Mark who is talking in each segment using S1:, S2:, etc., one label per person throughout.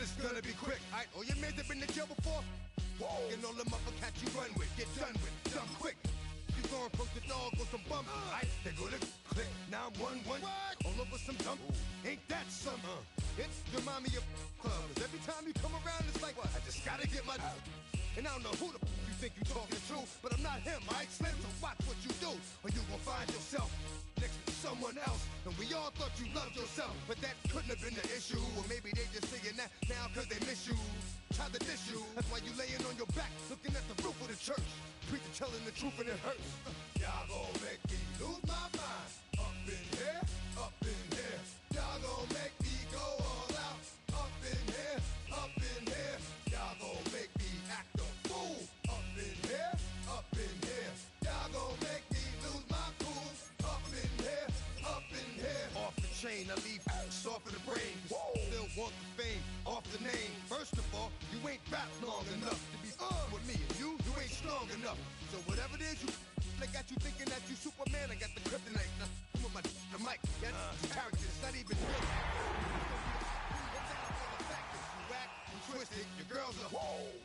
S1: and it's gonna be quick. All right, all your men have been to jail before? Whoa. And all the motherfuckers you run with, get done with, done quick. You going from the dog or some bum? Alright, they go to click. Now I'm 1-1. All over some dump. Ain't that some? It's remind me of clubs. Every time you come around, it's like, I just gotta get my. And I don't know who the you think you talking to, but I'm not him, alright? Slim, so watch what you do, or you gon' find yourself next to someone else. And we all thought you loved yourself, but that couldn't have been the issue. Or maybe they just saying that now cause they miss you. Try to diss you, that's why you laying on your back, looking at the roof of the church. Preacher telling the truth and it hurts. Y'all gon' make me lose my mind. Up in here, up in here. Y'all gon' make me go all out. Up in here, up in here. Y'all gon' make me act a fool. Up in here, up in here. Y'all gon' make me lose my cool. Up in here, up in here. Off the chain, I leave soft in the brain. Still want the fame, off the name. First of all, you ain't rap long enough to be with me. And you ain't strong enough. So whatever it is you I got you thinking that you Superman, I got the kryptonite. Now, come on, the mic, that's character, it's not even real. You whack, you twisted, your girls are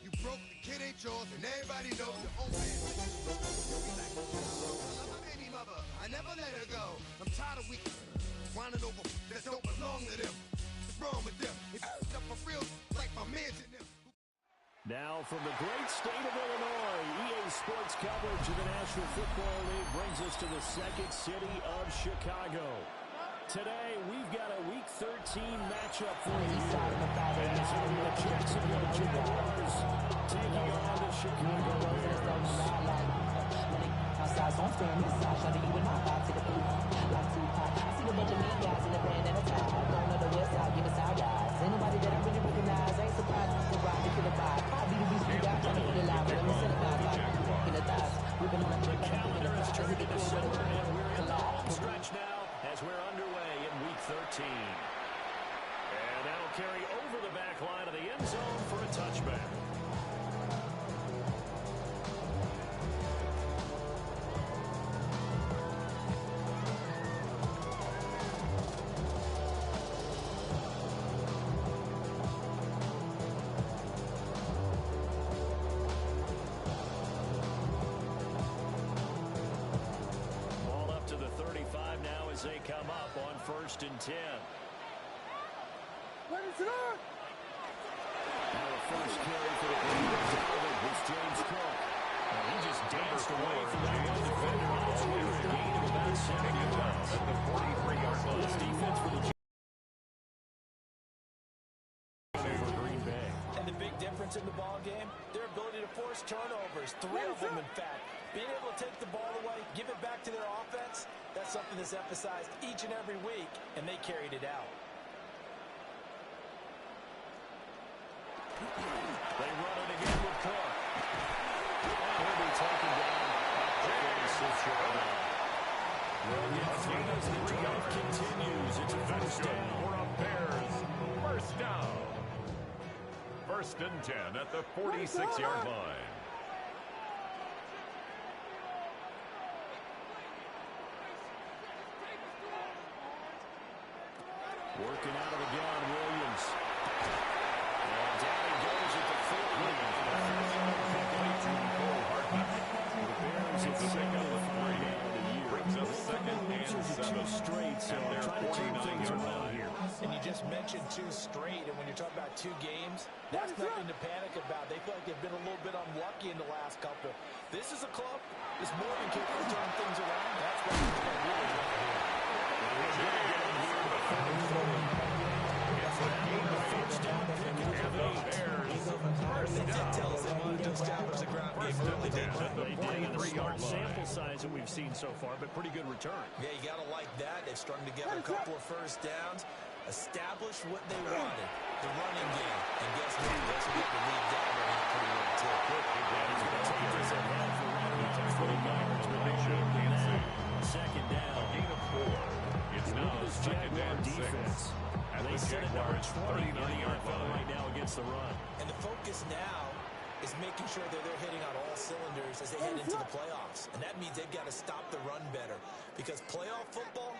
S1: you broke, the kid ain't yours, and everybody knows your own man. I love my baby mother, I never let her go. I'm tired of weak whining over that don't belong to them. What's wrong with them? If it's up for real, like my man's in them.
S2: Now from the great state of Illinois, EA Sports coverage of the National Football League brings us to the second city of Chicago. Today, we've got a Week 13 matchup for you. As it'll be the Jacksonville Jaguars taking on the Chicago Bears. Outside, so I'm staying inside, trying to you and my vibe to the blue. Like Tupac, I see a bunch of mean guys in the band and a tie. Going on the west side, give us our guys. Ain't nobody that I really recognize, ain't surprised. The ride to kill the vibe. I be the beast, we got trying to put it live. But I'm incentivized, like in the thighs. Whipping on the clip, like I'm picking the thighs. Turning to December, and we're in the home stretch now as we're underway in Week 13. And that'll carry over the back line of the end zone for a touchback. They come up on 1st and 10.
S3: Let it start.
S2: Now the first carry for the Bears. It's James Cook. He just danced away from that one defender. A gain of about 70 yards at the 43-yard line. This defense for the over Green Bay.
S4: And the big difference in the ball game, their ability to force turnovers. 3 of them, in fact. Being able to take the ball away, give it back to their offense, that's something that's emphasized each and every week, and they carried it out.
S2: They run it again with Cook. And he'll be taken down at the 46-yard line. As the drive continues, it's a first down.
S5: For a Bears first down. 1st and 10 at the 46-yard line.
S2: Working out of the gun, Williams. And down he goes at the 40. The Bears have signaled the 3 of the year.
S5: Brings up 2nd and 7.
S2: 2 straight, so trying to turn things around here.
S4: And you just mentioned 2 straight, and when you're talking about 2 games, that's nothing to panic about. They feel like they've been a little bit unlucky in the last couple. This is a club that's more than capable of turning things around. That's what he's going to really want to do.
S2: Sample size that we've seen so far, but pretty good return.
S4: Yeah, you got to like that. They've strung together a couple of first downs, established what they wanted, the running game. And guess what? That's what the league got running pretty well, too.
S2: Second down.
S5: A gain of 4. It's now second and 6.
S2: They set it number 20 right now against the run.
S4: And the focus now is making sure that they're hitting on all cylinders as they head into the playoffs. And that means they've got to stop the run better. Because playoff football,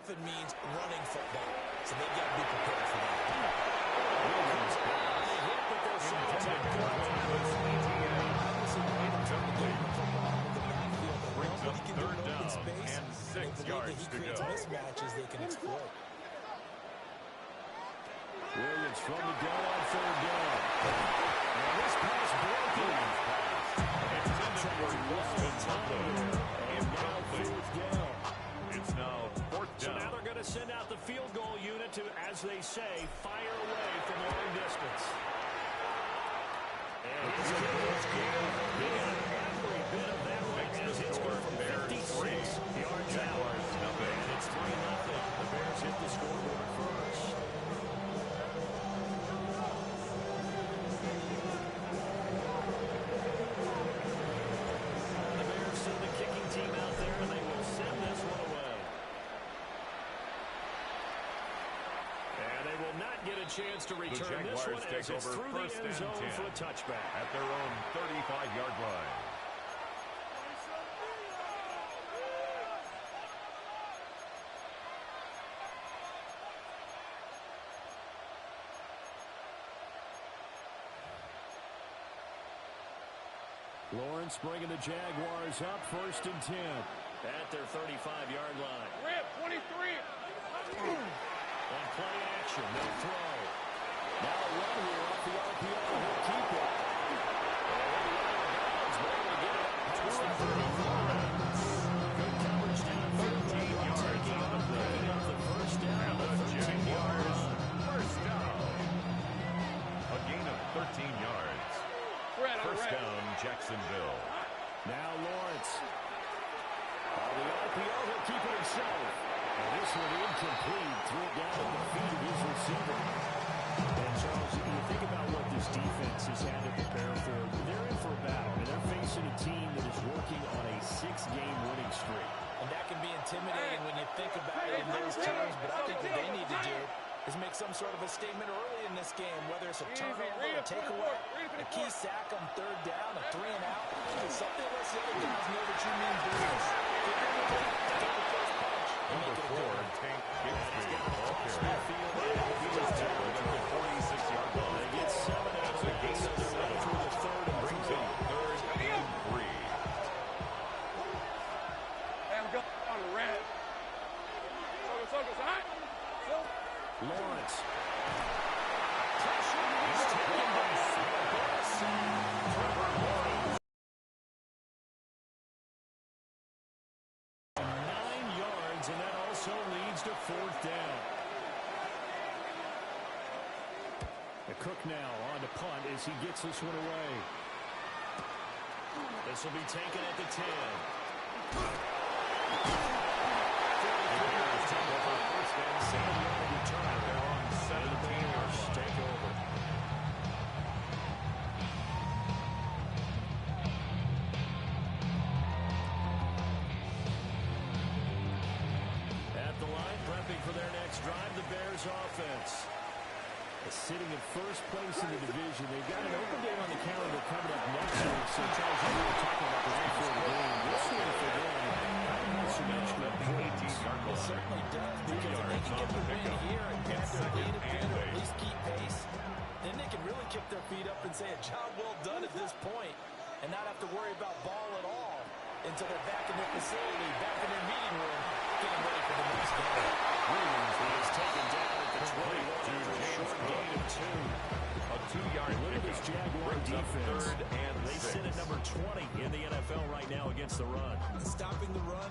S4: often means running football. So they've got to be prepared for that.
S5: Brings up 3rd down and 6 yards to go.
S4: Mismatches they can exploit.
S2: Williams from the gun on 3rd down. And this pass broken.
S5: Intended for Wolfman Tumbo. Incomplete. It's now 4th down.
S2: So now they're going to send out the field goal unit to, as they say, fire away from long distance. And he's getting every bit of that right as it's going from 56 yards out. And it's 3-0. The Bears hit the scoreboard first. The Bears send the kicking team out there, and they will send this one away. And they will not get a chance to return this one as it's through the end zone for a touchback.
S5: At their own 35-yard line.
S2: Lawrence bringing the Jaguars up 1st and 10 at their 35-yard line.
S3: Rip, 23.
S2: On play action, no throw. Now a run here off the RPO. He'll keep it. Good coverage down 13 yards on the play. Picking up the first down.
S5: And the Jaguars first down. A gain of 13 yards. First down, Jacksonville.
S2: Now Lawrence. On the RPO, he'll keep it himself. And this one incomplete. Threw it down at the feet of his receiver. And Charles, you think about what this defense has had to prepare for. They're in for a battle, and they're facing a team that is working on a 6-game winning streak.
S4: And that can be intimidating when you think about it in those terms, but I think what they need to do is make some sort of a statement early in this game, whether it's a turnover, a takeaway, a key sack on 3rd down, a 3-and-out. Something lets the other guys know that you mean business.
S5: Number 4, Tank Bigsby, ball carrier. He was tackled at the 46-yard line.
S2: They get 7 out of the gain of 7 through the 3rd and
S5: brings up 3rd and 3.
S3: And go on the red. Focus, all right?
S2: Lawrence.
S4: He's taken by
S5: Trevor Lawrence.
S2: 9 yards, and that also leads to 4th down. The Cook now on to punt as he gets this one away. This will be taken at the 10. First and 7-yard return. They're on 17 yards. Take over. At the line, prepping for their next drive, the Bears offense. Sitting in first place in the division. They've got an open day on the calendar coming up next year. So Charles, we were talking about the right for the game. We'll see if they win. Some extra
S5: 18-yard line.
S4: certainly does, because if they can get the win here and grab their lead a bit, or at least keep pace, then they can really kick their feet up and say a job well done at this point and not have to worry about ball at all until they're back in their facility, back in their meeting room, getting ready for the next game.
S2: Williams is taken down at the 21 after a short gain of 2.
S5: A 2-yard
S2: Look at this Jaguar defense.
S5: 3rd and
S2: They
S5: 6.
S2: sit at number 20 in the NFL right now against the run.
S4: Stopping the run,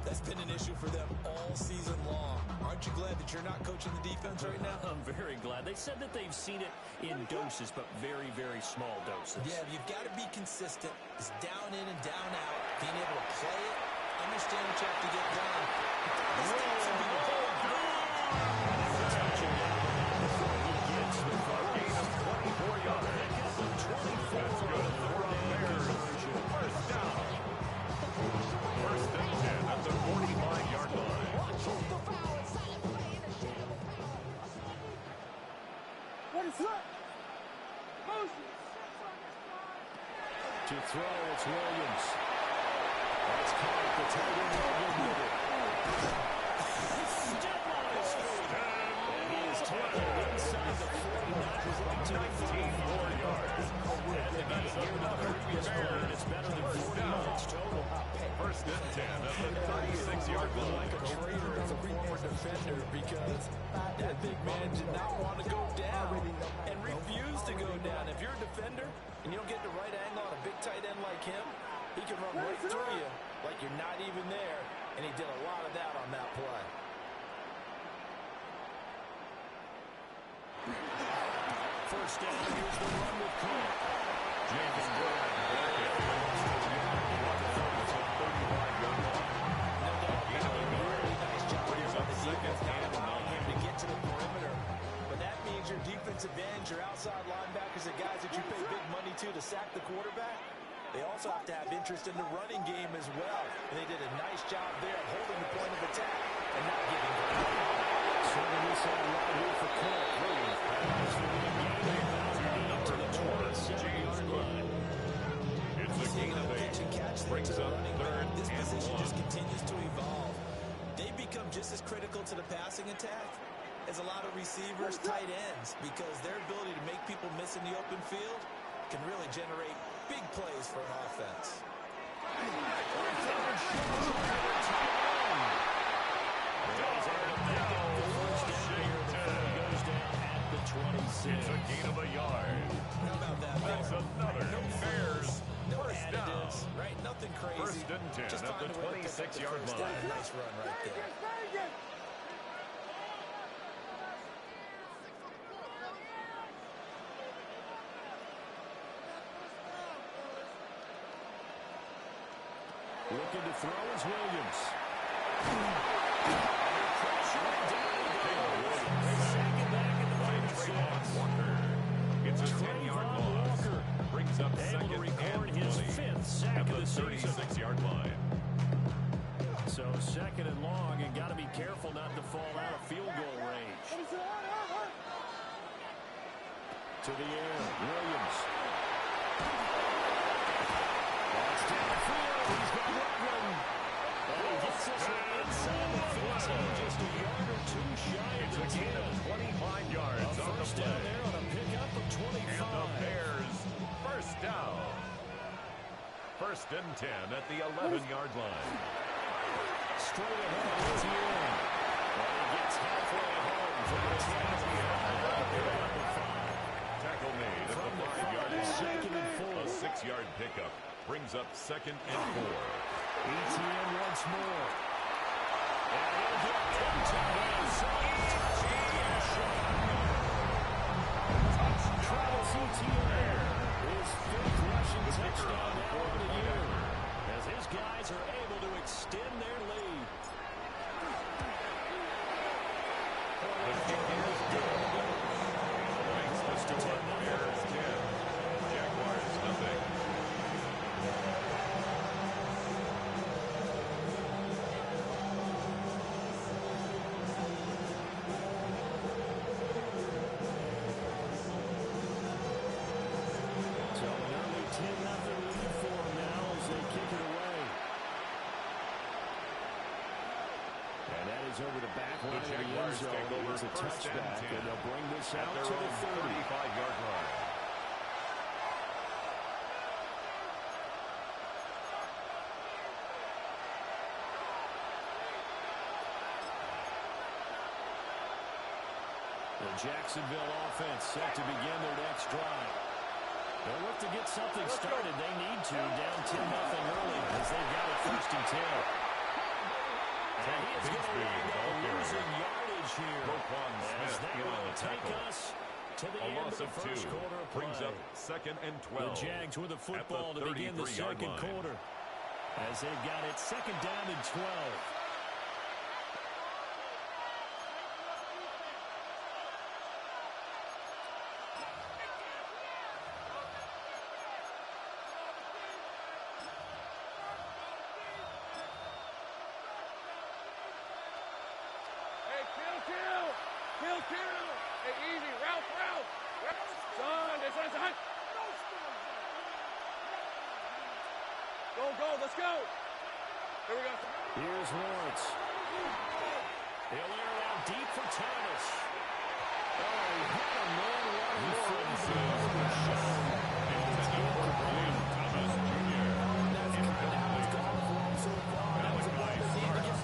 S4: that's been an issue for them all season long. Aren't you glad that you're not coaching the defense right now?
S2: I'm very glad. They said that they've seen it in doses, but very, very small doses.
S4: Yeah, you've got to be consistent. It's down in and down out. Being able to play it, understand what you have to get done. This game should be
S2: To throw, it's Williams. That's caught. The tight end will with it.
S4: been like a traitor as a former defender because that big man did not want to go down and refused to go down. If you're a defender and you don't get the right angle on a big tight end like him, he can run right through you like you're not even there, and he did a lot of that on that play.
S2: First down, here's the run with Cook.
S5: James Brown back at 35-yard line.
S4: Really nice job
S5: Brings up second and
S4: allowing him
S5: 9.
S4: to get to the perimeter. But that means your defensive ends, your outside linebackers, the guys that you pay big money to sack the quarterback, they also have to have interest in the running game as well. And they did a nice job there of holding the point of attack and not giving ground.
S2: Serving this side right here for Cook. Williams pass for the gain up to the 27-yard line.
S5: It's a gain of 8. Brings up third
S4: This
S5: and
S4: position
S5: 1.
S4: just continues to evolve. They become just as critical to the passing attack as a lot of receivers, tight ends, because their ability to make people miss in the open field can really generate big plays for an offense.
S5: It's a gain of a yard.
S4: How about that?
S5: That's another Bears
S4: No
S5: first down.
S4: additives, right? Nothing crazy.
S5: First and 10
S4: Just
S5: at
S4: find
S5: the
S4: a way to pick up the
S5: 26-yard
S4: first
S5: line.
S4: down. Nice run right there.
S2: Looking to throw is Williams. Second back in the 36.
S5: It's a 10-yard loss. Brings up second
S2: Able to record
S5: and
S2: his
S5: 20
S2: fifth sack
S5: at
S2: of
S5: the
S2: the season.
S5: 36-yard line.
S2: So second and long, and got to be careful not to fall out of field goal range. To the air, Williams. That's downfield. He's got Logan. And he gets this one inside the 15, just a yard or two shy of
S5: It's
S2: the
S5: a gain of 25 yards on the
S2: first down
S5: play.
S2: there on a pickup of 25.
S5: And the Bears first down. First and 10 at the 11-yard line.
S2: Straight ahead, here's the end. And he gets halfway home from the 10.
S5: Tackle made at the 5-yard line.
S2: Second and 4.
S5: A 6-yard pickup brings up second and 4.
S2: ETN once more. And he'll get Travis Etienne, his fifth rushing touchdown now on the year, as his guys are able to extend their lead.
S5: The kick is good. Makes the score Bears 10. Jaguars nothing.
S2: So an early 10-0 lead for them now as they kick it away. And that is over the back line of the end
S5: Jaguars
S2: zone.
S5: take over
S2: It's a
S5: first and
S2: touchback,
S5: 10
S2: and they'll bring this
S5: at
S2: out
S5: their
S2: to the
S5: own
S2: 30.
S5: 35-yard line.
S2: The Jacksonville offense set to begin their next drive. They'll look to get something started. They need to, down 10-0 early as they've got it first and 10. And he is going to wind up losing yardage here
S5: Roquan
S2: as
S5: Smith
S2: that
S5: in on
S2: will
S5: the
S2: take
S5: tackle.
S2: us to the
S5: A
S2: end
S5: loss
S2: of the
S5: of 2
S2: first quarter of
S5: brings
S2: play.
S5: up second and
S2: The
S5: 12.
S2: Jags with the football
S5: at the
S2: to begin the
S5: 33-yard
S2: second
S5: line.
S2: quarter as they've got it second down and 12.
S3: Hey, kill. Hey, easy, route. Son, this one's a hunt. Go, let's go. Here we go.
S2: Here's Lawrence. He'll air it out deep for Thomas. Oh, he had a man running free.
S5: Intended for Brian Thomas Jr. Incomplete. Malachi starts the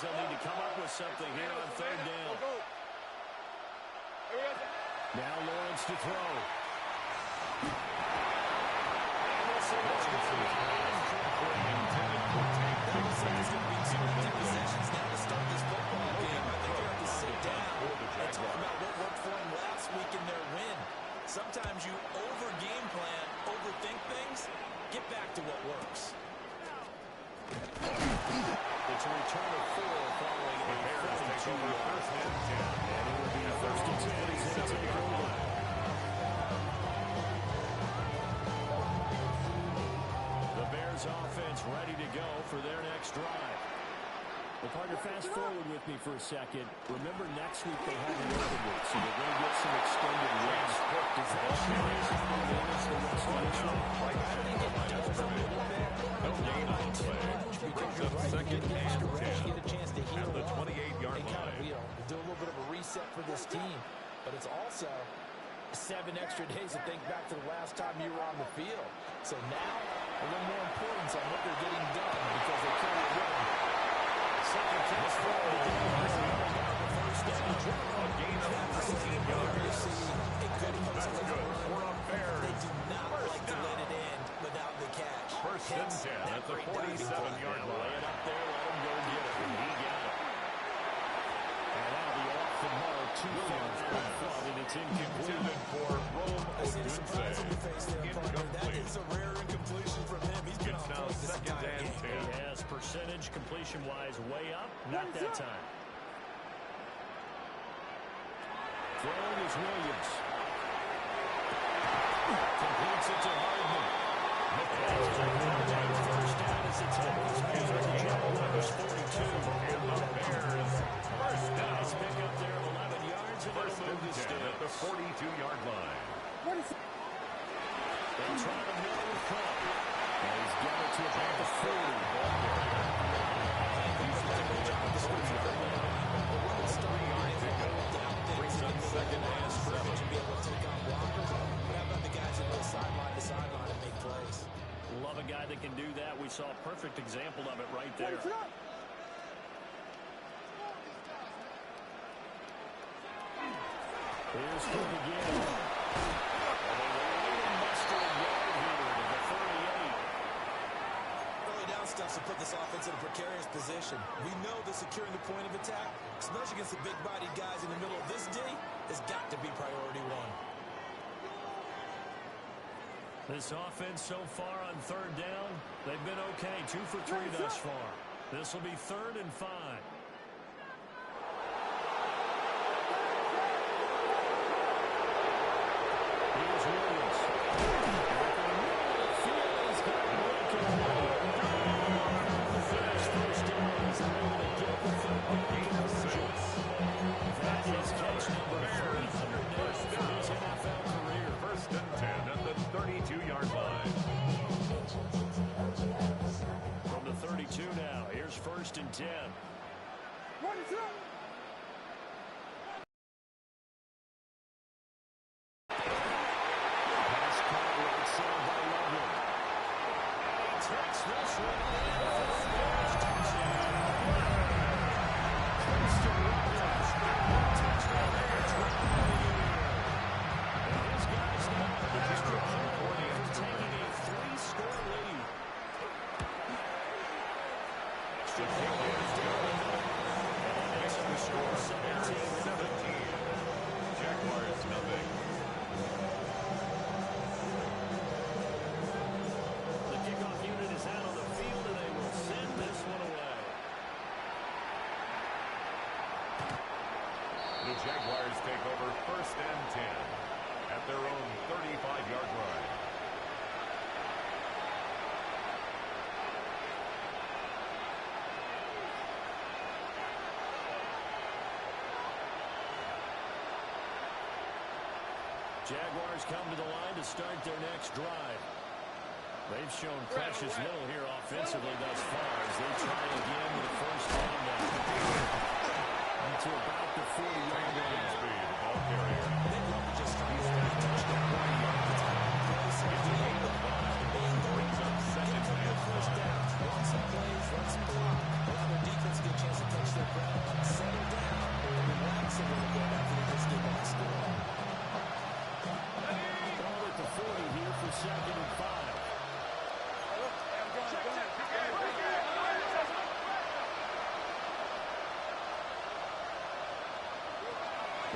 S2: they'll need to come up with something here on third down. Now Lawrence to throw.
S4: It's going to be 2 empty possessions now to start this football game. I think they have to sit down and talk about what worked for them last week in their win. Sometimes you over-game plan, overthink things. Get back to what works.
S2: It's a return of 4 following a 32-yard. And it will be first and 10 as they take over. The Bears offense ready to go for their next drive. Well, partner, fast forward with me for a second. Remember, next week they have an open week, so they're going to get some extended rest. Does that change how they manage the rest of this one?
S4: I think it does a little bit.
S5: No gain on the play. Brings up second and 10.
S4: Get a chance to heal
S5: at the
S4: up
S5: 28-yard
S4: and kind of,
S5: line.
S4: do a little bit of a reset for this team. But it's also 7 extra days to think back to the last time you were on the field. So now, a little more importance on what they're getting done because they carry it with them. Second catch forward.
S5: A gain of 16 yards.
S4: That's
S5: good. For a Bears.
S4: They do not like to let it end without the catch.
S5: First and 10 at the 47-yard line.
S2: Lay it up there, let him go get it. And he got it. And that'll be off the mark. 2 yards from front, and it's incomplete.
S5: Intended for Rome Odunze.
S4: That is a rare incompletion from him. He's been
S5: It's now second and 10.
S2: He has percentage completion-wise way up. Not that time. Throwing is Williams. Completes it to Hardman. First down as the tackles made at the Jaguars 42.
S5: And the Bears first down.
S2: Nice pick up there of 11 yards and
S5: First
S2: it'll
S5: and
S2: move the
S5: 10 at the
S2: sticks.
S5: 42-yard line.
S2: They try to mill the Cup. And he's got it to about the 40.
S5: Brings up second and 7.
S4: Be able to take on blockers. But how about the guys that go sideline to sideline and make plays?
S2: Love a guy that can do that. We saw a perfect example of it right there. Here's Cook again. And they will muster a yard here to the 38.
S4: Early down stuff to put this offense in a precarious position. We know that securing the point of attack, especially against the big-bodied guys in the middle of this D, has got to be priority 1.
S2: This offense so far on third down, they've been okay. 2 for 3 thus far. This will be 3rd and 5. Here's Williams. He's got first down. He's able to get the football. That is catch number 300 for his NFL career.
S5: First and 10 at the 32-yard line.
S2: From the 32 now, here's first and 10. Pass caught right side by Loveland. And he takes this one in for the Bears touchdown. Christian Williams, touchdown Bears right out of the year. And his guys now taking a 3-score lead. Makes the score 17.
S5: Jaguars nothing.
S2: The kickoff unit is out on the field, and they will send this one away.
S5: The Jaguars take over first and 10 at their own 35-yard line.
S2: Jaguars come to the line to start their next drive. They've shown precious little here offensively thus far as they try again with a first down now. To about the 40-yard line.
S5: Speed, ball carrier.
S4: They'd love to just start with a touchdown.
S5: Brings up second and 5.
S4: Run some plays, run some clock. Allow their defense to get a chance to catch their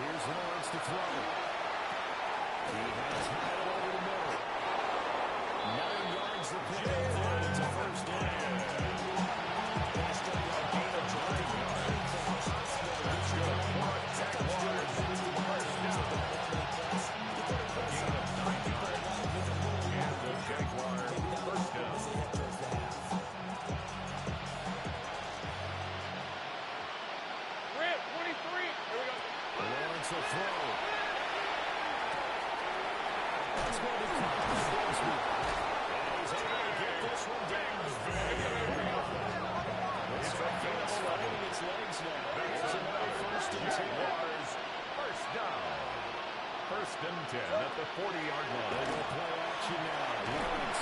S2: Here's Lawrence to throw. He has had it over the middle. 9 yards the play. It's a first down. Lawrence will throw. That's going to be Crosby. And he's able to get this one down. It's finding its legs now. It's another first and 10.
S5: First down. First and 10 at the 40-yard line.
S2: They're going to play action now. Lawrence.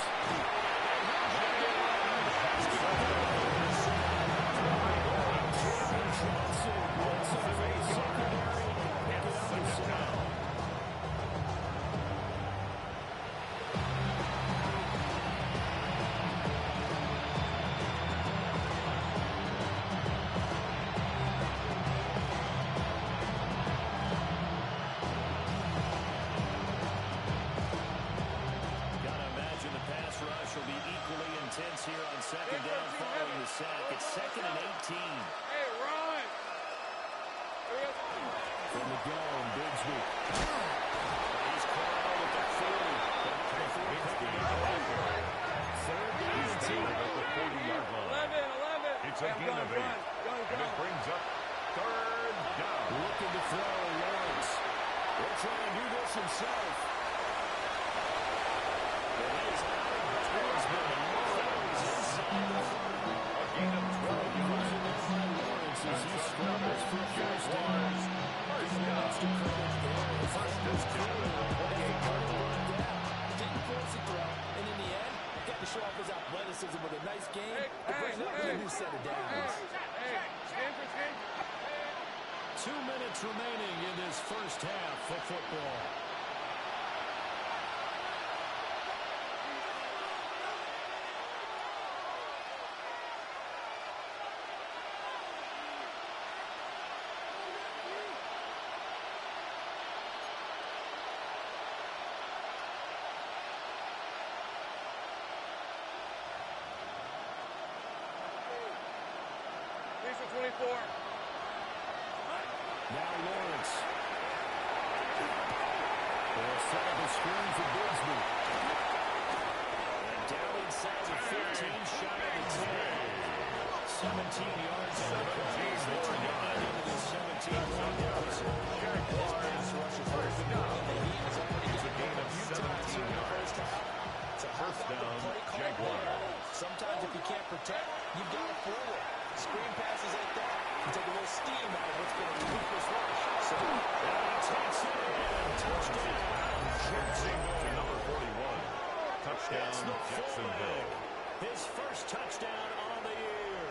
S2: Here on second down following the sack. It's 2nd and 18.
S3: Hey, run!
S2: From the gun, Bigsby. He's caught out at the 40. Third down
S5: at the 40-yard line.
S3: 11.
S5: It's a gain of 8. And it brings up third down.
S2: Looking to throw Lawrence. He'll try and do this himself. It is out of Bigsby.
S5: A gain of 12 yards.
S2: As he scrambles for a first down.
S5: First and 10 at the 28-yard line.
S4: Didn't force a throw, and in the end, got to show off his athleticism with a nice game to bring up a new set of downs.
S2: 2 minutes remaining in this first half of football. Now Lawrence. They'll set up a screen for Bigsby. And down inside the 15, shy of the 10. 17 yards. 17 more yards into the 17-point deficit.
S5: First down. It's a gain of 17 yards. First down, Jaguars.
S4: Sometimes if you can't protect, you've got to forward. Screen passes like that can take a little steam out of what's been a ruthless rush. So,
S2: takes it and touchdown.
S5: To number 41. Touchdown, Jacksonville.
S2: His first touchdown on the year.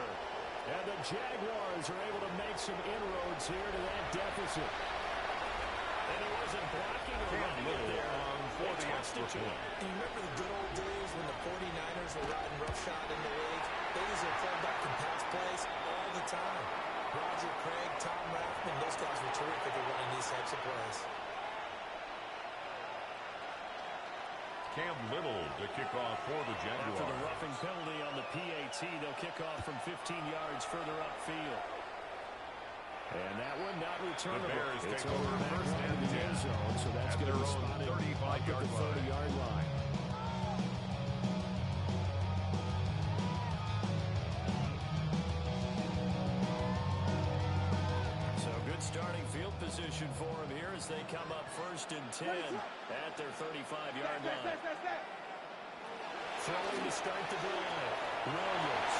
S2: And the Jaguars are able to make some inroads here to that deficit. And he wasn't blocking or running it there.
S5: For the extra point.
S4: Do you remember the good old days when the 49ers were riding roughshod in the league? They used their fullback can pass plays all the time. Roger Craig, Tom Rathman, those guys were terrific at running these types of plays.
S5: Cam Little to kick off for the Jaguars.
S2: After the roughing penalty on the PAT, they'll kick off from 15 yards further upfield. And that one not returnable.
S5: The Bears
S2: it's
S5: take over first and 10
S2: zone, so that's going to be spotted
S5: 35-yard line.
S2: 30-yard line. So good starting field position for him here as they come up first and 10 at their 35-yard line. Throwing to start the drive. Williams.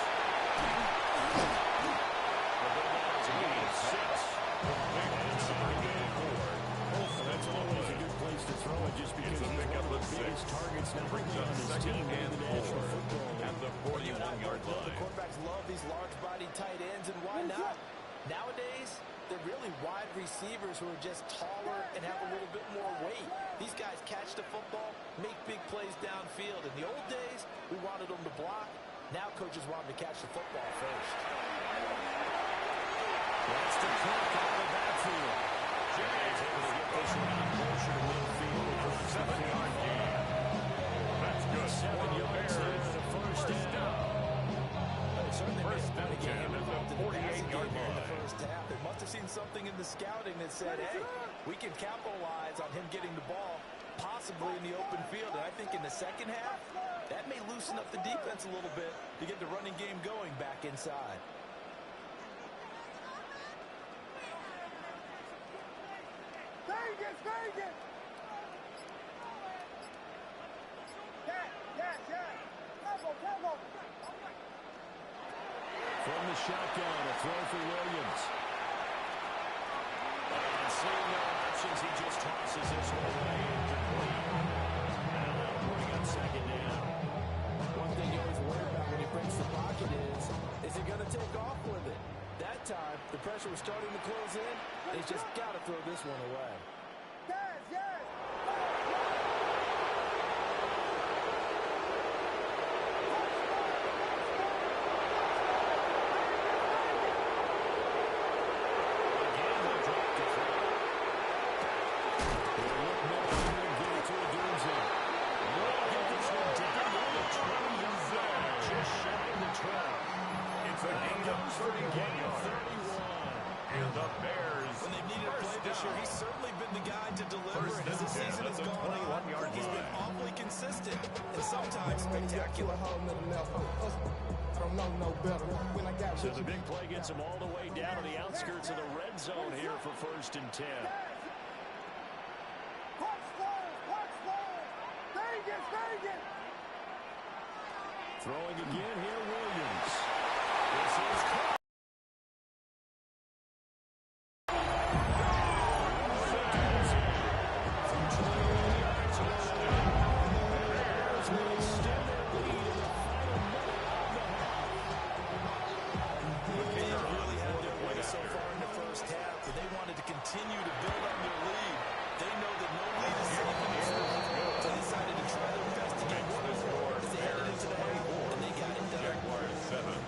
S2: That's always a good place to throw it just because he's one of the biggest targets now on his team in the National Football League.
S5: At the 41-yard line.
S4: The quarterbacks love these large-bodied tight ends, and why not? Nowadays, they're really wide receivers who are just taller and have a little bit more weight. These guys catch the football, make big plays downfield. In the old days, we wanted them to block. Now coaches want them to catch the football first.
S2: That's the kick out of the backfield. He's able to get this one out closer to midfield across the 7-yard gain.
S5: That's good.
S2: 7 yards there to the first down.
S4: Certainly
S5: First
S4: made a
S5: down
S4: game
S5: at
S4: involved
S5: the
S4: in the passing
S5: 48-yard
S4: game in the
S5: line.
S4: first half. They must have seen something in the scouting that said, hey, we can capitalize on him getting the ball, possibly in the open field. And I think in the second half, that may loosen up the defense a little bit to get the running game going back inside.
S1: Vegas, Vegas!
S2: From the shotgun, a throw for Williams. And seeing no options, he just tosses this one away incomplete. Now that'll bring up second down.
S4: One thing you always worry about when he breaks the pocket is he going to take off with it? That time, the pressure was starting to close in. He's just got to throw this one away.
S1: Yes, yes!
S5: And the Bears.
S4: When they've needed a play this year, he's certainly been the guy to deliver.
S5: First
S4: As the
S5: and 10
S4: season
S5: at
S4: has
S5: the
S4: gone on,
S5: 21-yard
S4: he's been
S5: line.
S4: awfully consistent and sometimes spectacular.
S2: So the big play gets him all the way down to the outskirts of the red zone here for first and 10.
S1: Vegas, Vegas!
S2: Throwing again here, Williams. This is caught.
S4: Continue to build on their lead. They know that no lead is safe in this one. So they decided to try their best to get one more as they headed into the half, and they got it done.
S5: Jaguars 7.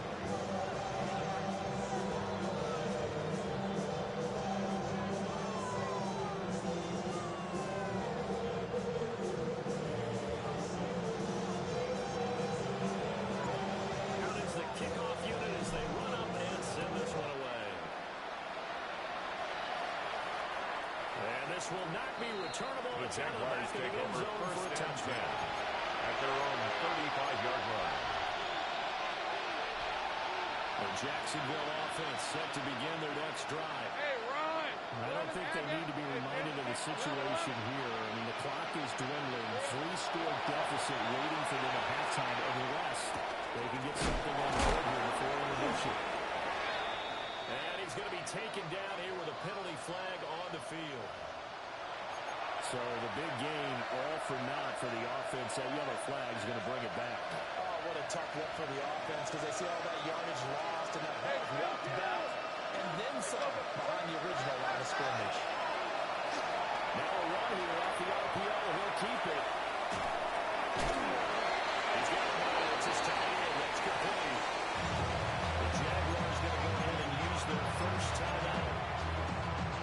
S2: Out is the kickoff unit as they run up and send this one away. And this will not be returnable.
S5: The
S2: It's out of the back
S5: Jaguars
S2: of the
S5: take
S2: end
S5: over
S2: zone for a
S5: first and 10
S2: touchdown.
S5: at their own 35-yard line.
S2: The Jacksonville offense set to begin their next drive.
S3: Hey, Ron!
S2: I don't think they need to be reminded of the situation here. I mean, the clock is dwindling. 3-score deficit waiting for them at halftime unless they can get something on the board here before intermission. And he's going to be taken down here with a penalty flag on the field. So the big gain all for naught for the offense. That yellow flag is going to bring it back.
S4: Oh, what a tough look for the offense because they see all that yardage lost and that ball walked back and then some behind the original line of scrimmage.
S2: Now a run here off the RPO. He'll keep it. He's got it. It's his tight end. That's complete. The Jaguars going to go ahead and use their first timeout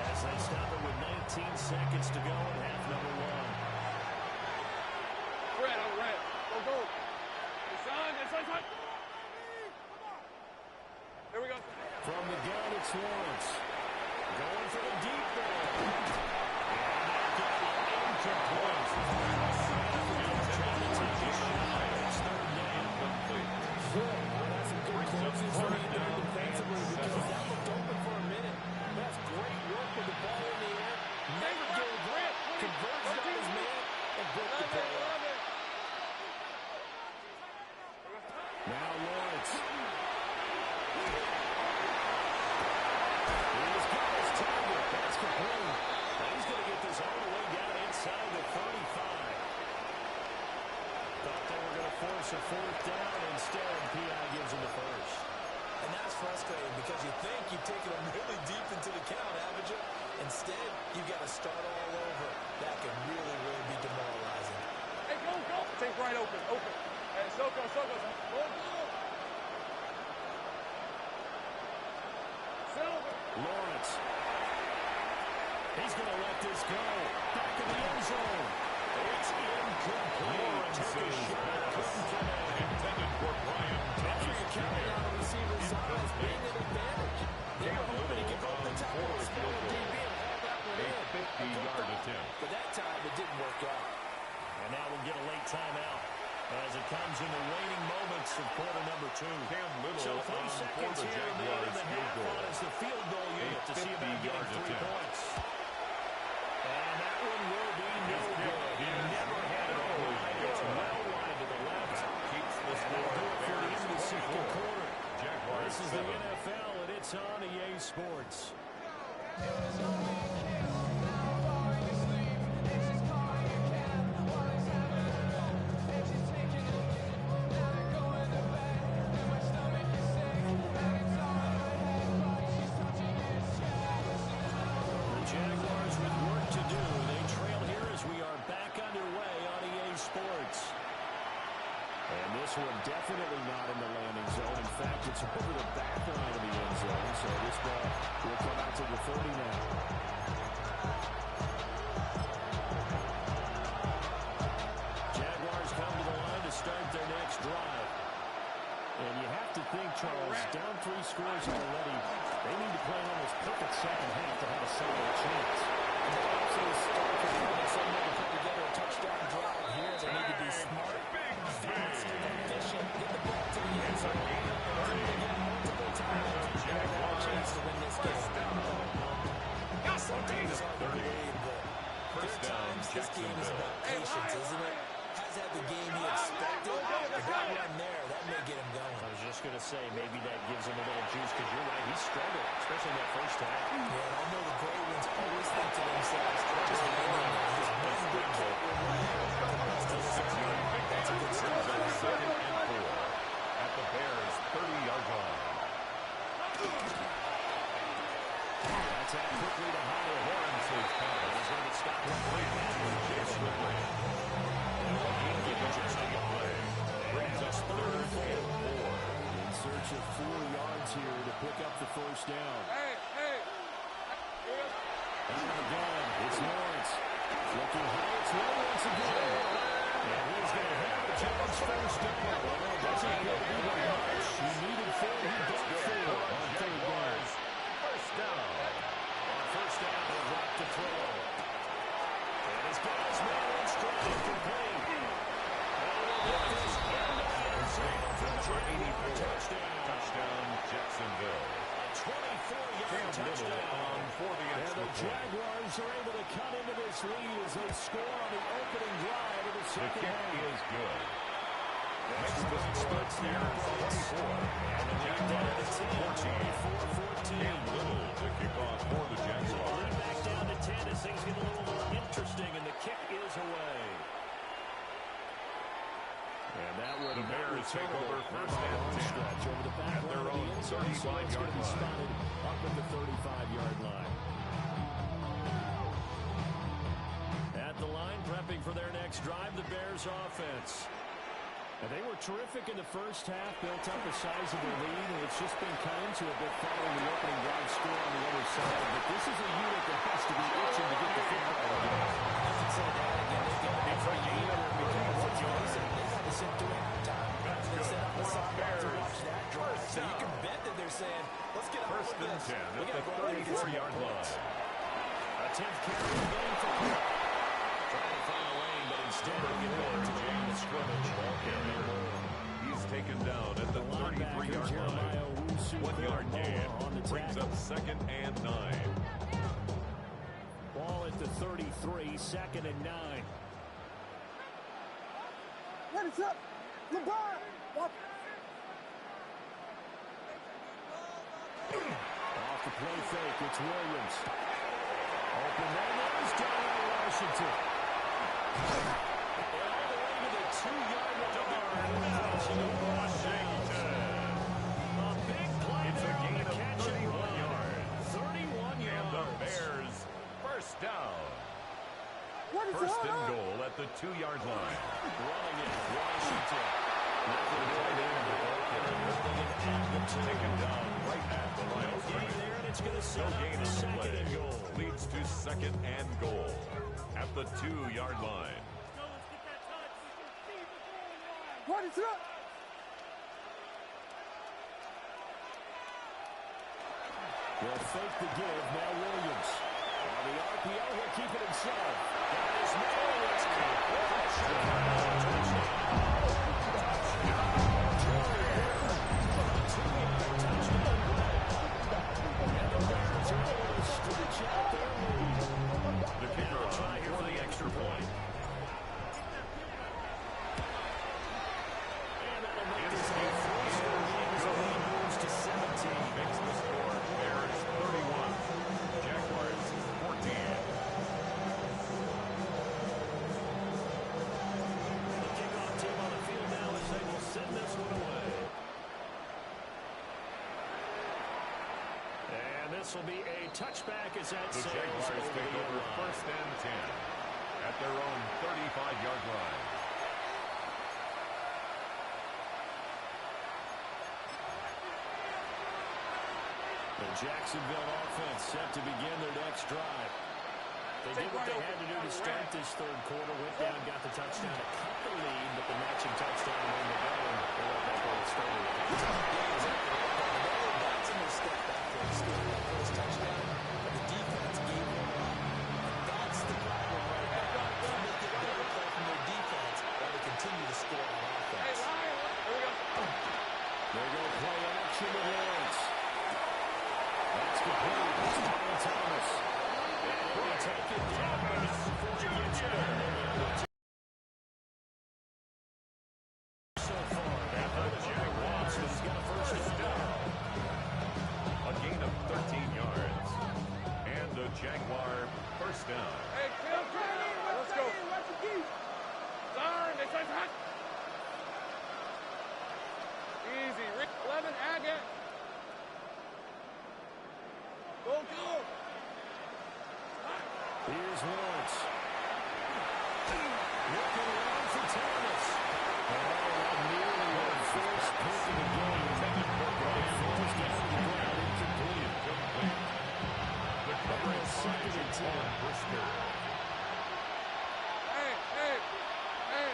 S2: as they stop it with 19 seconds to go in half number 1.
S3: Red, on red. Go, go. It's on. Here we go.
S2: From the gun, it's Lawrence. Going for the deep ball. And that got incomplete. Trying to take a shot. It's third down.
S4: That's some good closing for me there defensively because that looked open for a minute. That's great work with the ball in the air. Never gave up. Converged on his man and broke the play up.
S2: Now Lawrence. He's got his target. That's complete. And he's going to get this all the way down inside the 35. Thought they were going to force a fourth down. Instead, P.I. gives him the first.
S4: And that's frustrating because you think you've taken them really deep into the count, haven't you? Instead, you've got to start all over. That can really, really be demoralizing.
S3: Hey, go, go. Take right open, open. Hey, Soko. Go, go.
S2: Lawrence. He's going to let this go. Back in the end zone. It's incomplete. Took a shot. Couldn't connect.
S5: Intended for Brian.
S4: That's what you're counting on the receiver's size being an advantage. They were hoping he could go over the top of the smaller DB and haul that one in.
S5: A 50-yard attempt.
S4: But that time it didn't work out.
S2: And now we'll get a late timeout as it comes in the waning moments of quarter number 2.
S5: Cam Little
S2: So 3
S5: for
S2: seconds
S5: the
S2: here remaining in
S5: Jaguars
S2: the
S5: field
S2: half
S5: goal.
S2: as the field goal unit to see about getting 3 points. And that one will be no good. He never had it all wide. It's well wide to the left.
S5: Keeps the
S2: And
S5: score.
S2: that'll do it for the end of the second quarter.
S5: Jaguars
S2: This is the
S5: 7.
S2: NFL, and it's on EA Sports. Jaguars with work to do. They trail here as we are back underway on EA Sports. And this one definitely not in the landing zone. In fact, it's over the back line of the end zone. So this ball will come out to the 30 now. Jaguars come to the line to start their next drive. And you have to think, Charles, down 3 scores already, they need to play an almost perfect second half to have a solid chance.
S4: Absolutely stark as well. They need to put together a touchdown drive here. They need to be smart, fast, efficient, get the ball to the end zone. Again, multiple times. They have a chance to win this game. Sometimes it's hard to believe, but
S5: First down,
S4: this game is about patience, isn't it? Has had the game he expected. The ball run there, that may get him going.
S2: I was just going to say, maybe that gives him a little juice, because you're right, he struggled, especially in that first half.
S4: Yeah, and I know the great ones always think to themselves, just landing his one big kick will win. That's a good start.
S5: Second and 4 at the Bears' 30-yard line.
S2: That's out quickly to Hyatt.
S5: Lawrence is caught.
S2: He's going to be stopped.
S5: Chase Ridley. Adjusting a play. Brings us third and 4.
S2: In search of 4 yards here to pick up the first down.
S3: Hey.
S2: And again, it's Lawrence. Looking Hyatt's way once again. And he's going to have a Jags first down. Although it doesn't go to be very much. He needed 4. He got 4 on third down.
S5: First down.
S2: On first down, he'll drop to throw. And his guys now in stride complete.
S5: Touchdown, Jacksonville.
S2: 24-yard touchdown.
S5: For the
S2: And
S5: extra
S2: the
S5: point.
S2: Jaguars are able to cut into this lead as they score on the opening drive of the
S5: The
S2: second
S5: kick
S2: half.
S5: is good. Makes the score there at 24.
S2: And the Jaguars down to 10, 24-14.
S5: Cam Little to kick off for the Jaguars.
S2: Lead back down to 10 as things get a little more interesting, and the kick is away. And that would
S5: The Bears take over first and 10
S2: stretch over the back
S5: at their
S2: line of
S5: own
S2: the end zone, so it's going to
S5: 35-yard
S2: be
S5: line.
S2: spotted up at the 35-yard line. At the line, prepping for their next drive, the Bears offense. And they were terrific in the first half, built up a sizable lead, and it's just been cut into a bit following the opening drive score on the other side. But this is a unit that has to be itching to get the football again.
S4: I can say that again. They've got to be for year because let's face it, they've had to sit through halftime. They sit on the sidelines and watch that drive. So you can bet that they're saying, let's get on
S5: First
S4: with
S5: and
S4: this.
S5: 10
S4: We
S5: at
S4: got
S5: the
S4: to go out and get some
S5: 34-yard
S4: more
S5: line.
S4: points.
S2: A 10th carry going for Cook. Trying to find a lane, but instead they get back to the line of scrimmage.
S5: He's taken down at the 33-yard line. 1 yard gain brings up second and 9.
S2: Ball at the 33, second and 9.
S6: What is up? LeBron!
S2: Off the play fake, it's Williams. Open man is down Washington. All the way to the 2-yard line.
S5: Washington.
S2: A big play
S5: It's a
S2: there on
S5: gain
S2: the
S5: of
S2: catch
S5: 31
S2: and run.
S5: yards.
S2: 31 yards.
S5: And the Bears first down.
S6: What is
S5: First
S6: up?
S5: and goal at the 2-yard line.
S2: Running it, Washington.
S5: Taken down right at the line of scrimmage. No gain on the play. Leads to second and goal at the 2-yard line.
S6: What is up?
S2: They'll fake the give. Now Williams. On the RPO, he'll keep it himself. That is Williams.
S5: The kicker on for the extra point.
S2: And that'll make this a four-score game as the lead moves to 17.
S5: Makes the score. Bears 31. Jaguars 14.
S2: The kickoff team on the field now as they will send this one away. And this will be a touchback as that
S5: The Jaguars take over first and 10 at their own 35-yard line.
S2: The Jacksonville offense set to begin their next drive. They did what they had to do to start this third quarter. Went down, got the touchdown to cut the lead, but the matching touchdown won the game. They let that goal started.
S4: That's in their step back for a score. That first touchdown, but the defense gave them up. That's the problem right now. Can they get a better play from their defense while they continue to score on offense?
S2: There go play action with Lawrence. That's complete. It's Brian Thomas. And he'll take it down before he gets there. So far, the Jaguars has got a first down.
S5: A gain of 13 yards. And a Jaguar first down.
S3: Hey, let's go. Darn, they said hot. Easy. Rick Levin, Agate. Go.
S2: Here's Lawrence. Looking around for Thomas. Nearly a first pick of the game. Falls down to the ground, incomplete.
S5: The coverage second and 10 for Spirit.
S3: Hey.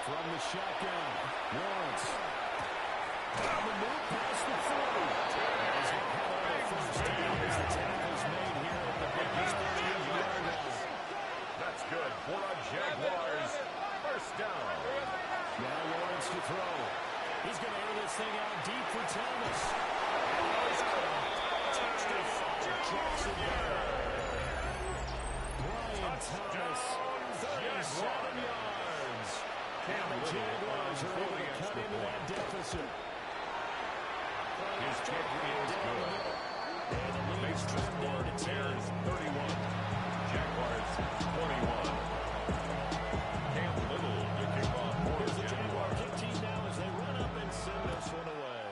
S2: From the shotgun, Lawrence. On the move past the 40. As they have a first down as the tackle's made here at the Bears 38-yard line.
S5: That's good for a Jaguars first down.
S2: Now Lawrence to throw. He's going to air this thing out deep for Thomas. And he's caught. Touchdown to Jacksonville. Brian Thomas, 37 yards. And the Jaguars are able to cut into that deficit.
S5: His kick is good.
S2: And the lead's trimmed down to 10.
S5: Bears 31. Jaguars 21. Cam Little to kick off for the
S2: Jaguar
S5: Jaguars.
S2: kick team now as they run up and send this one away.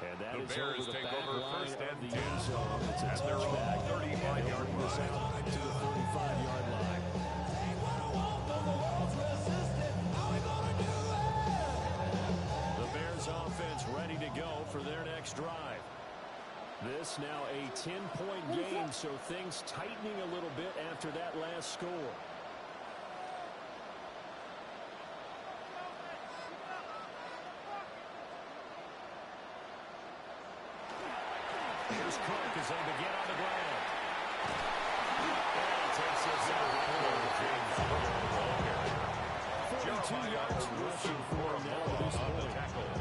S2: And that
S5: The
S2: is
S5: Bears
S2: over the
S5: take
S2: back
S5: over
S2: line
S5: first and
S2: of the
S5: 10
S2: end zone. It's a
S5: at their own
S2: touchback.
S5: 35-yard
S2: This
S5: line.
S2: out to the 35-yard line. The Bears offense ready to go for their next drive. This now a 10-point game, so things tightening a little bit after that last score. Here's Cook as they begin on the ground. And he takes this out of the 42 yards rushing for him now to this point.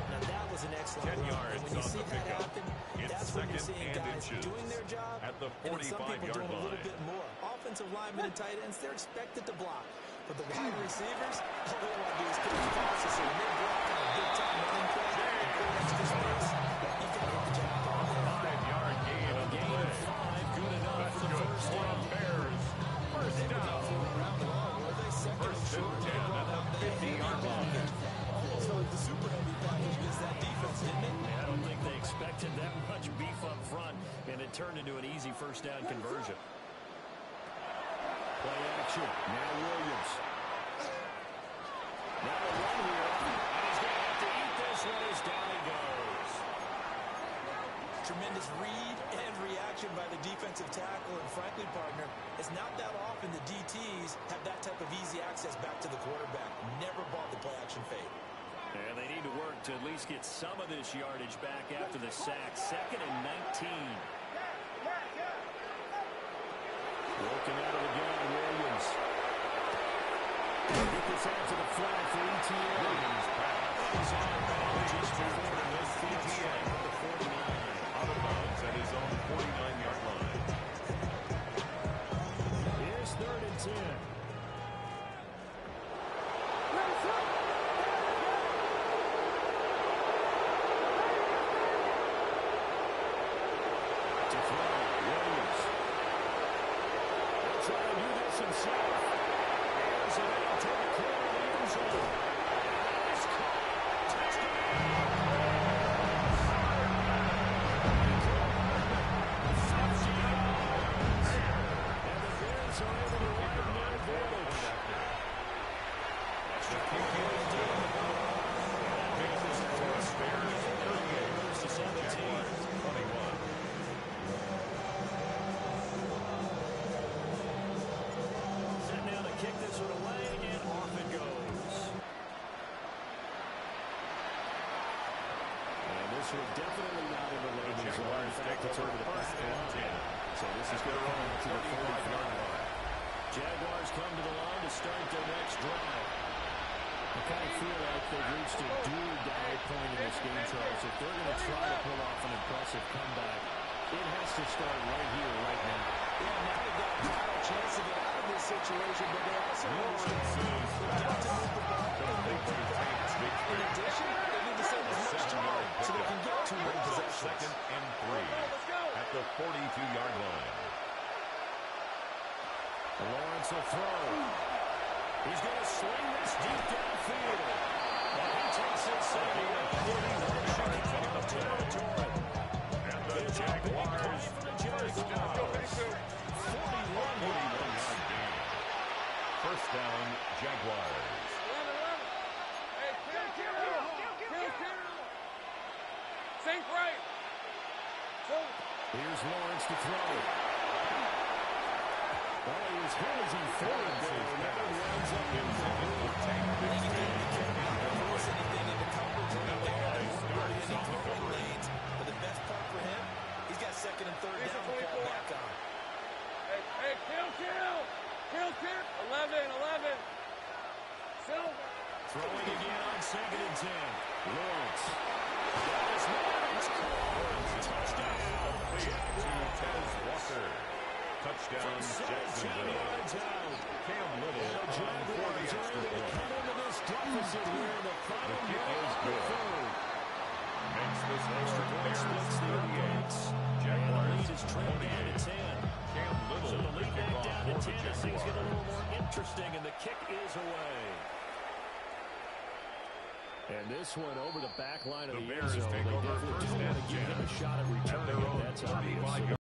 S4: Now that was an excellent
S5: 10
S4: run.
S5: yards
S4: And when you
S5: on
S4: see
S5: the
S4: that
S5: pickup.
S4: happen,
S5: It's
S4: that's when you're
S5: second
S4: seeing
S5: and
S4: guys
S5: inches
S4: doing their job
S5: at the
S4: and some people
S5: 45-yard
S4: doing a little
S5: line.
S4: bit more. Offensive linemen and tight ends, they're expected to block. But the wide receivers, all they want to do is catch the passes. So when they're blocking a big-time running play and clear extra space, you've got to hit the jackpot.
S5: 5-yard gain on the play.
S2: 5, good enough
S5: That's
S2: for the
S5: good
S2: first
S5: for
S2: down.
S5: the Bears. First down. First and 10 at the 50-yard line.
S4: So the super heavy package against that defense, didn't it?
S2: I don't think they expected that much beef up front, and it turned into an easy first down conversion. Play action. Now Williams.
S4: Tremendous read and reaction by the defensive tackle. And frankly, partner, it's not that often the DTs have that type of easy access back to the quarterback. Never bought the play-action fade.
S2: And they need to work to at least get some of this yardage back after the sack. 2nd and 19. Working out of the gun, Williams. Get this out to the flag for ETA.
S5: Williams pass.
S2: He's on bounds just before the midfield stripe at the 49.
S5: Out of bounds at his own 49-yard line.
S2: Here's 3rd and 10. To throw, Williams. He'll try to do this himself. Here's an out to the corner of the end zone. Nice call. Touchdown. 50 yards. And the Bears are able to widen their advantage. Extra point deal. That makes this the first Bears 38 to 17.
S5: 21.
S2: Set now to kick this one away, and off it goes. And this was definitely not in the landing zone. In fact, it's over the back line. So this is going to run to the 45. Jaguars come to the line to start their next drive. I kind of feel like they've reached a do-or-die point in this game, Charles. If they're going to try to pull off an impressive comeback, it has to start right here, right now.
S4: Yeah, now they've got a final chance to get out of this situation, but they also understand they've got to move the ball. In addition, they need to save as much time so they can get 2 more possessions.
S5: 2nd and 3 at the 42-yard line.
S2: Lawrence will throw. He's going to sling this deep downfield. And he takes it 7 Chicago territory.
S5: And the Jaguars first down. 41-yard gain. First down, Jaguars.
S3: Sink right.
S2: Here's Lawrence to throw. Well, he was hit as he threw it there. Now he winds up in the
S4: Force anything into coverage right there. Any throwing lanes. But the best part for him, he's got 2nd and 3rd down to fall back on.
S3: Hey, kill. 11. Silver.
S2: throwing again on 2nd and 10. Lawrence. Got his man. Touchdown.
S5: Tez Walker. Touchdown, Jacksonville. Cam Little on for the extra point. The kick is good. Makes this extra point 38. Jaguars 28. Cam Little.
S2: So the lead
S5: kick
S2: back
S5: off
S2: down
S5: for
S2: to
S5: the
S2: 10 as things get a
S5: Jaguars.
S2: little more interesting, and the kick is away. And this one over the back line of the end
S5: Bears
S2: zone.
S5: take
S2: They
S5: over
S2: definitely
S5: first
S2: do want
S5: and
S2: to give him
S5: 10
S2: a shot at returning
S5: their
S2: it.
S5: own
S2: That's obvious.
S5: 35-yard.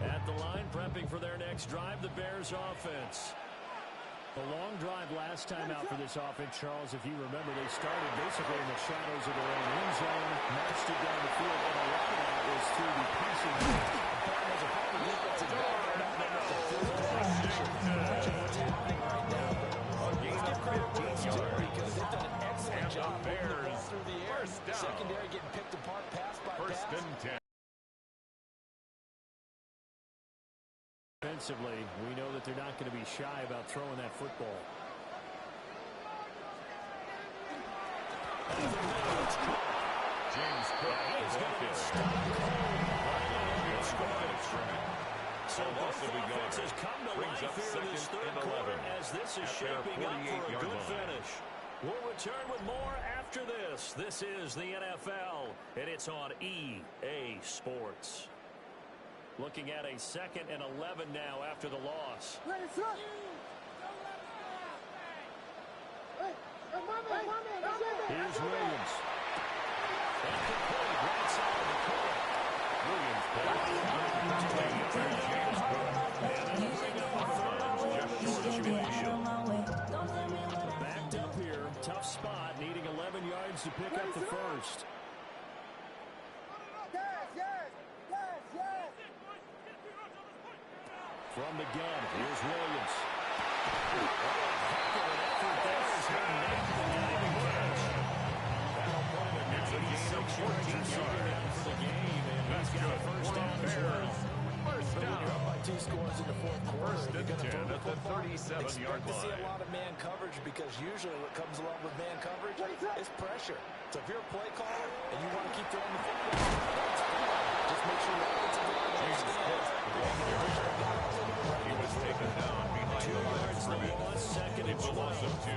S2: At the line, prepping for their next drive, the Bears offense. A long drive last time out for this offense, Charles. If you remember, they started basically in the shadows of their own end zone, marched it down the field, and a lot of that was through the passing game.
S4: Secondary getting picked apart, pass by
S5: First
S4: pass.
S5: and 10.
S2: Offensively, we know that they're not going to be shy about throwing that football.
S5: James Cook is going to be
S2: So both offenses come to life here in this third quarter as this is shaping up for a good finish. We'll return with more after this. This is the NFL, and it's on EA Sports. Looking at a 2nd and 11 now after the loss. Here's Williams. And complete right side of the court.
S5: Williams pass. James Cook.
S2: And then bring up a third.
S5: Just short of midfield.
S2: Backed up here. to pick up the first. From the gun, here's Williams. It's a gain of 14 yards for the game, and he's got a first down as well.
S4: First down. You're up by 2 scores in the fourth quarter.
S5: First and 10 at the 37-yard
S4: Expect to see a
S5: line.
S4: lot of man coverage because usually what comes along with man coverage is pressure. So if you're a play caller and you want to keep throwing the football, just make sure the offensive line understands.
S5: He was taken down behind
S2: 2 yards, second and 12.
S5: loss of 2.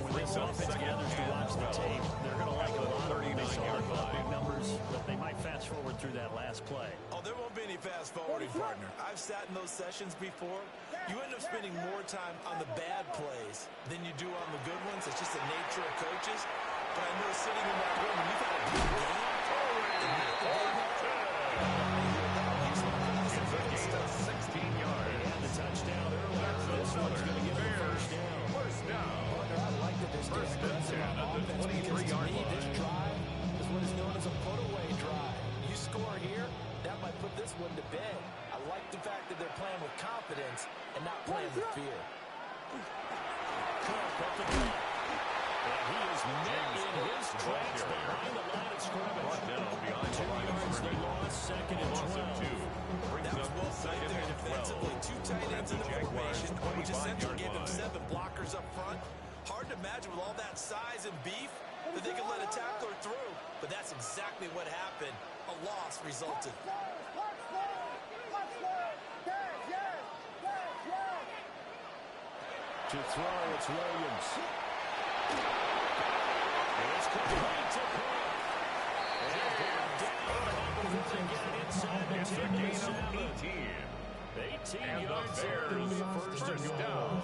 S2: When this offense gathers to watch the tape, they're going to like a lot of it. They saw big numbers, but they might fast forward through that last play.
S4: Oh, there won't be any fast forwarding, partner. I've sat in those sessions before. You end up spending more time on the bad plays than you do on the good ones. It's just the nature of coaches. But I know sitting in that room, you've had a good game.
S5: It's a gain of 16 yards.
S2: And the touchdown earlier. This one's going to get the first down.
S5: First down.
S4: I like that they're still aggressive on offense because to me, this drive is what is known as a put-away drive. You score here, that might put this one to bed. I like the fact that they're playing with confidence and not playing with fear.
S2: Cook up the gut. And he is met in his tracks behind the line of scrimmage.
S5: Brought down behind
S2: 2
S5: the line of
S2: yards, they
S5: scrimmage.
S2: lost, second and
S5: Loss of
S2: 12.
S5: 2. Brings
S4: That was
S5: up
S4: well played
S5: second
S4: there
S5: and 12.
S4: defensively. 2 tight ends in the
S5: Jaguars'
S4: formation, which essentially
S5: 25-yard
S4: gave them
S5: line.
S4: 7 blockers up front. Hard to imagine with all that size and beef that they could let a tackler through. But that's exactly what happened. A loss resulted.
S2: To throw, it's Williams. It's complete to Cook. And they're down before they get it inside the
S5: It's a
S2: 10
S5: gain
S2: to 7.
S5: of 18.
S2: 18
S5: And the
S2: yards
S5: Bears first down.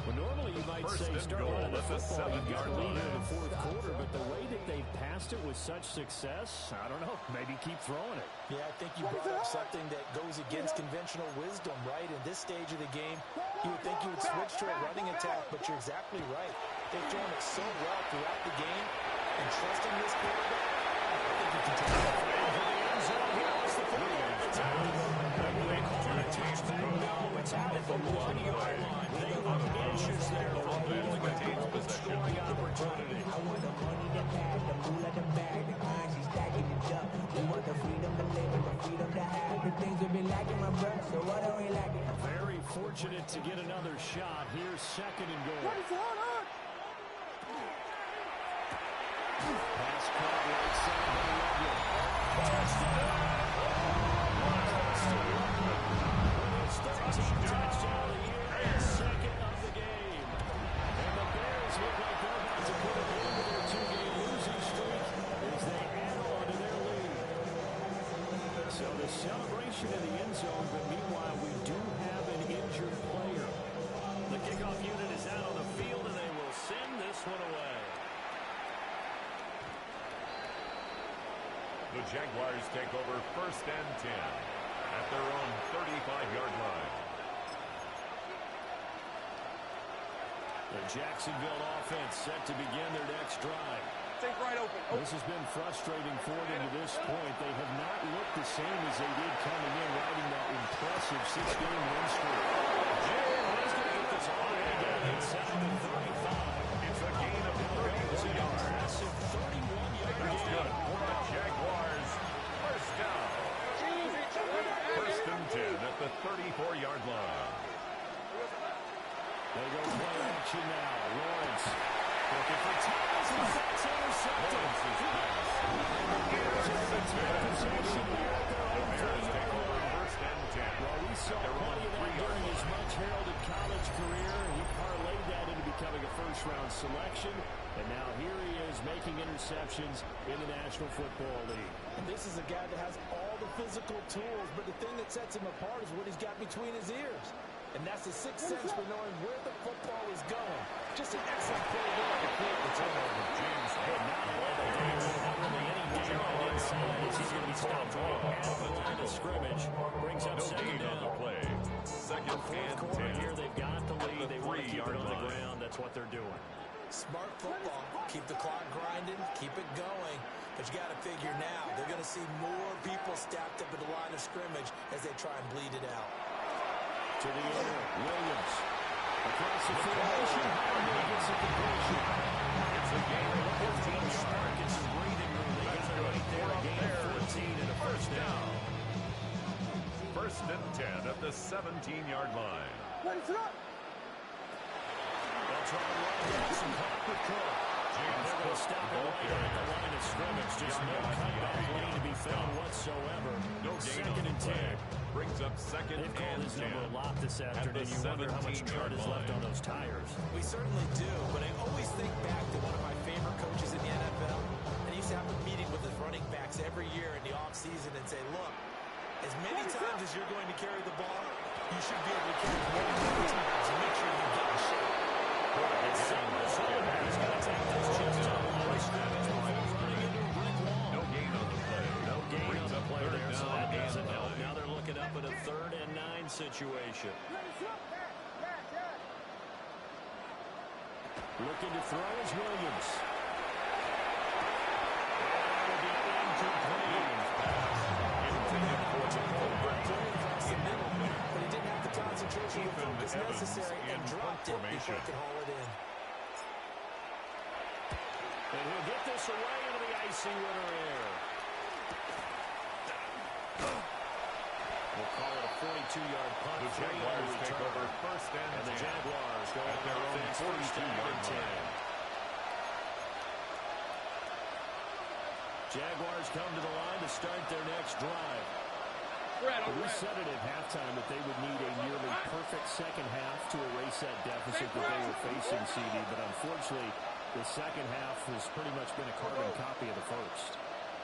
S2: Well, normally you might
S5: First
S2: say
S5: and
S2: start
S5: goal
S2: running the
S5: at the
S2: football. You've got a
S5: 7-yard
S2: lead in
S5: line.
S2: the fourth quarter, but the way that they've passed it with such success, I don't know, maybe keep throwing it.
S4: Yeah, I think you brought up something that goes against conventional wisdom, right? In this stage of the game, you would think you would switch to a running attack, but you're exactly right. They've thrown it so well throughout the game, and trusting this quarterback, I think you can take it.
S2: It's out at the 1-yard line. They are inches there from the scoring opportunity.
S7: I want the money, the cash, the moolah, the bag, the grind, she's stacking it up. We want the freedom to live and the freedom to have. The things we've been lacking, my brother, so what are we lacking?
S2: Very fortunate to get another shot. Here's second and goal. Pass caught right side by Logan. Touchdown! His 13th touchdown of the year and second of the game. And the Bears look like they're about to put an end to their 2-game losing streak as they add on to their lead. So the celebration in the end zone, but meanwhile we do have an injured player. The kickoff unit is out on the field and they will send this one away.
S5: The Jaguars take over first and 10 at their own 35-yard line.
S2: The Jacksonville offense set to begin their next drive.
S3: Think right open.
S2: This has been frustrating for them to this point. They have not looked the same as they did coming in, riding that impressive 6-game win streak. He's going to get this on again inside the 35.
S5: It's a gain of 31 yards.
S2: Impressive 31-yard
S5: That's
S2: gain.
S5: good for the Jaguars. First down. First and 10 at the 34-yard line.
S2: They go play action now. Lawrence looking for Thomas, and that's intercepted. Possession here at their own 3-yard line.
S5: First and 10.
S2: Well, we saw plenty of that during his much-heralded college career. He parlayed that into becoming a first-round selection. And now here he is making interceptions in the National Football League.
S4: And this is a guy that has all the physical tools, but the thing that sets him apart is what he's got between his ears. And that's the sixth sense for knowing where the football is going. Just an excellent play there to create the turnover.
S5: James
S2: But not really any down inside as he's going to be stopped right at the line of scrimmage. Brings up
S5: no
S2: second
S5: gain on the
S2: down.
S5: play. Second
S2: Fourth
S5: and
S2: quarter
S5: 10.
S2: here, they've got the lead. They want to keep it on the
S5: line.
S2: ground. That's what they're doing.
S4: Smart football. Keep the clock grinding, keep it going. But you got to figure now, they're going to see more people stacked up at the line of scrimmage as they try and bleed it out.
S2: To the air, Williams. Across the formation, Howard gets the completion.
S5: It's a game of 14 yards.
S2: It's some breathing room. They got it right there. A gain of 14 and a first down.
S5: First and 10 at the 17-yard line.
S6: Ready, set up.
S2: They'll try to run back some pocket court. They're going to stop it right at the line of scrimmage. Just no cutback lane to be found whatsoever.
S5: No gain
S2: Second and 10.
S5: Brings up second
S2: They've called
S5: and
S2: his
S5: 10.
S2: number a lot this afternoon. You wonder how much tread is left on those tires.
S4: We certainly do, but I always think back to one of my favorite coaches in the NFL. And he used to have a meeting with his running backs every year in the offseason and say, look, as many times as you're going to carry the ball, you should be able to carry it more times and make sure you get in shape.
S2: He's going to take this just to the line of scrimmage before running into a brick wall.
S5: No gain on the play.
S2: No gain on the play there, so that doesn't help.
S5: Now
S2: Now they're looking up at a 3rd and 9 situation. Looking to throw is Williams. That'll be incomplete.
S4: But he didn't have the concentration or focus necessary and dropped it before he could haul it in.
S2: And he'll get this away into the icy winter air. We'll call it a 42-yard punt.
S5: The Jaguars take over first and
S2: the
S5: 10.
S2: Jaguars go
S5: At
S2: on
S5: their own
S2: offense first down
S5: 42-yard
S2: and 10.
S5: line.
S2: Jaguars come to the line to start their next drive. We said it at halftime that they would need a nearly perfect second half to erase that deficit that they were facing, CD, but unfortunately, the second half has pretty much been a carbon copy of the first.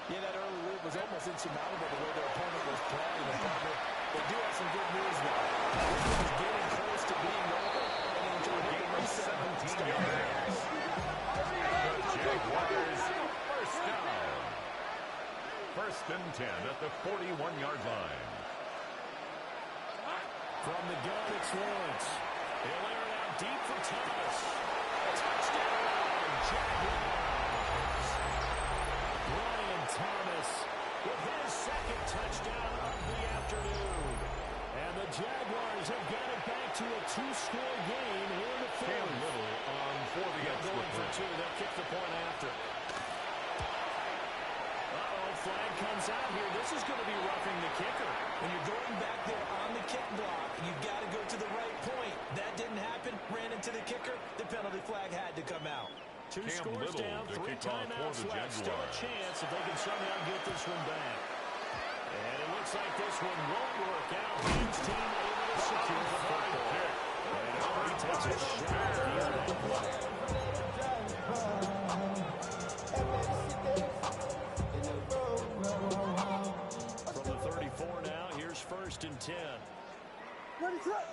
S4: Yeah, that early lead was almost insurmountable the way their opponent was playing. They do have some good news now. This one's getting close to being over, and they enjoy the reset.
S5: 17 yards. The Jaguars first down. First and 10 at the 41-yard line.
S2: From the gun, it's Lawrence. He'll air it out deep for Thomas. Touchdown, Jaguars. Brian Thomas with his second touchdown of the afternoon. And the Jaguars have got it back to a 2-score game here in the
S5: Cam
S2: fourth.
S5: Little on for the extra
S2: Going for
S5: point.
S2: 2. They'll kick the point after. Flag comes out here. This is going to be roughing the kicker.
S4: When you're going back there on the kick block, you've got to go to the right point. That didn't happen. Ran into the kicker. The penalty flag had to come out.
S2: 2
S5: Cam
S2: scores
S5: Little
S2: down,
S5: to
S2: 3
S5: kick off
S2: timeouts
S5: for the
S2: left. Still a
S5: Jaguars.
S2: chance if they can somehow get this one back. And it looks like this one won't work out. Each team able to secure the football. And Aubrey takes a shot at the end of that play. From the 34 now, here's first and 10.
S6: Ready, set.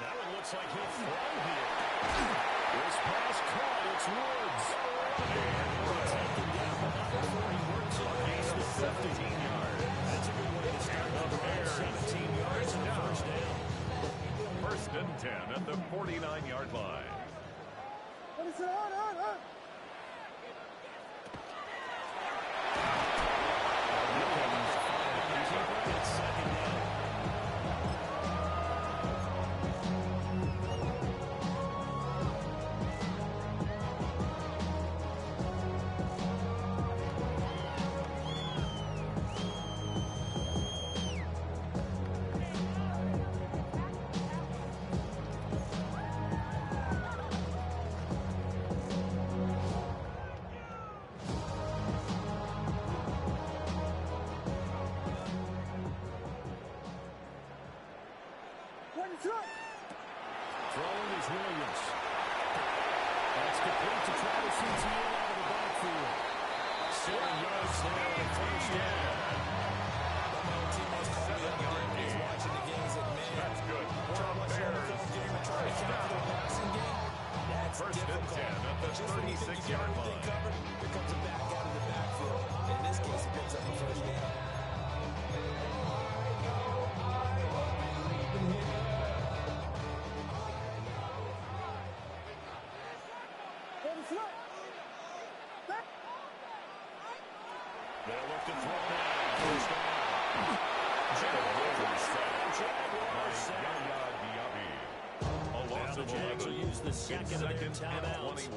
S2: Now it looks like he'll throw here. This pass caught. It's Woods. And taken down the number 4. He works on base with 17 yards. That's a good way to start the drive. 17 yards and a first down.
S5: First and 10 at the 49-yard line.
S6: Ready, set, on.
S2: It's second down.
S6: Ready, set.
S2: Throwing is Williams. That's complete to Travis Etienne out of the backfield. 7 yards there on first down.
S4: My teammates call me up here. He's watching the games at man.
S5: That's good.
S4: Try to watch the NFL game trying to count for the passing game, that's
S5: First and 10 at the 36-yard line.
S4: Here comes a back out of the backfield. In this case, it picks up a first down.
S2: They look to throw now. First down. Now the Jags will use the second of their timeouts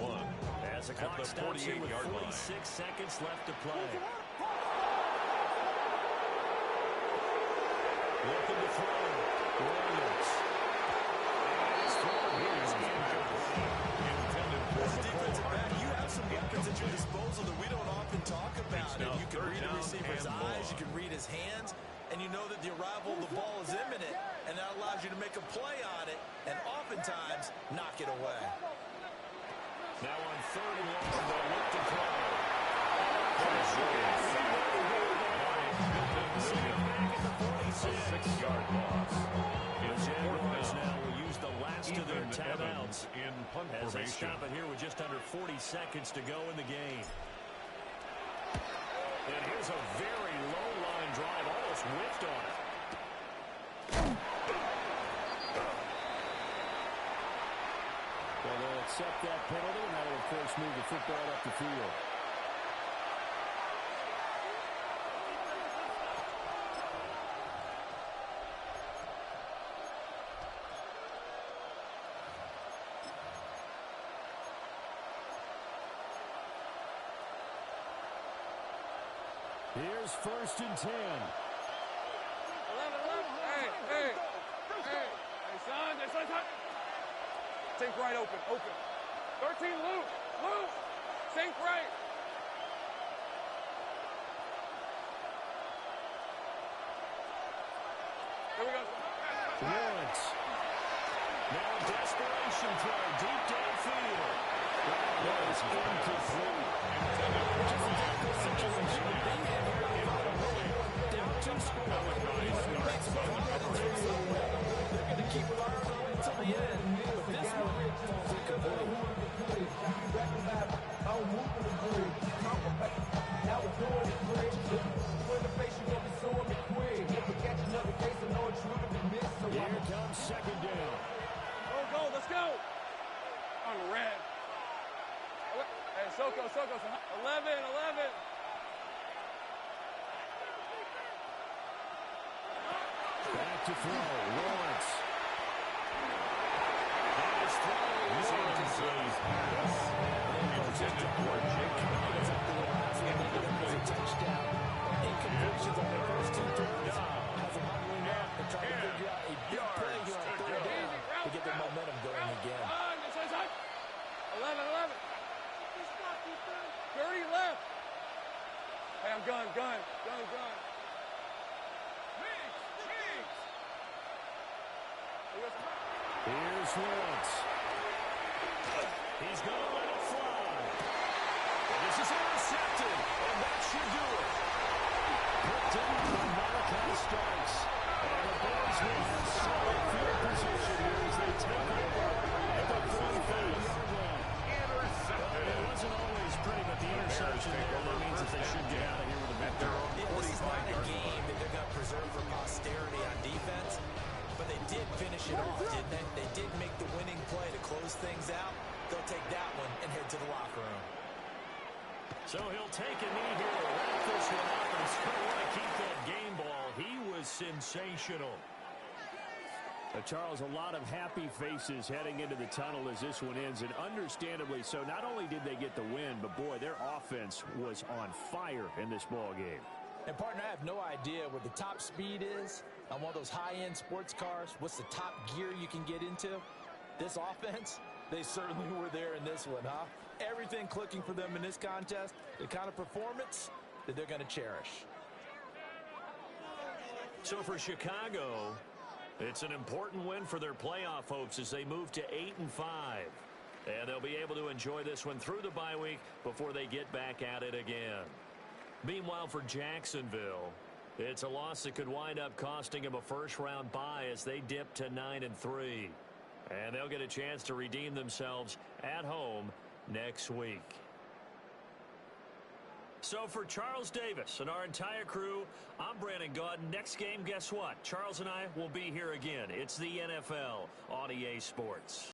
S2: as the clock stops here with 46 seconds left to play. Looking to throw. Williams. His throw here is incomplete.
S4: As a defensive back, you have some weapons at your disposal that we don't often talk about. And you can read a receiver's eyes, you can read his hands, and you know that the arrival of the ball is imminent, and that allows you to make a play on it and oftentimes knock it away.
S2: Now on 3rd and long, they'll look to throw.
S5: A 6-yard loss.
S2: The Jaguars now will use the last of their timeouts
S5: in punt
S2: as they
S5: formation.
S2: stop it here with just under 40 seconds to go in the game. And here's a very low-line drive, almost whiffed on it. Well, they'll accept that penalty, and that will, of course, move the football up the field. Here's 1st and 10.
S3: 11, 11. Hey, son. Sink right open. 13, loose. Sink right. There we go.
S2: Lawrence. Now a desperation throw deep downfield. That was incomplete.
S4: They're going to keep firing on it until the end. But this one falls incomplete.
S2: Here comes 2nd down.
S3: Go. Let's go. On the red. Hey, Soko. 11.
S2: Back to throw. Lawrence. Nice throw.
S5: Intended for Jake.
S4: Touchdown. Incompletions on the first 2 throws. Has them huddling up and trying to figure out a big play here on 3rd down to get their momentum going again.
S3: 11. 30 left. Hey, I'm gun.
S2: Here's Lawrence. He's going to let it fly. And this is intercepted, and that should do it. Put down by Malachi Starks. And the Bears will have solid field position here as they take over at the 45-yard line. It wasn't always pretty, but the interception there means that they should get out of here with a victory.
S4: This is not a game that they're going to preserve for posterity on defense, but they did finish it off, didn't they? They did make the winning play to close things out. They'll take that one and head to the locker room.
S2: So he'll take a knee here to wrap this one up, and he's going to want to keep that game ball. He was sensational. Charles, a lot of happy faces heading into the tunnel as this one ends, and understandably so. Not only did they get the win, but boy, their offense was on fire in this ball game.
S4: And partner, I have no idea what the top speed is on one of those high-end sports cars. What's the top gear you can get into? This offense, they certainly were there in this one, huh? Everything clicking for them in this contest, the kind of performance that they're going to cherish.
S2: So for Chicago, it's an important win for their playoff hopes as they move to 8-5. And they'll be able to enjoy this one through the bye week before they get back at it again. Meanwhile, for Jacksonville, it's a loss that could wind up costing them a first-round bye as they dip to 9-3. And they'll get a chance to redeem themselves at home next week. So for Charles Davis and our entire crew, I'm Brandon Gaudin. Next game, guess what? Charles and I will be here again. It's the NFL on EA Sports.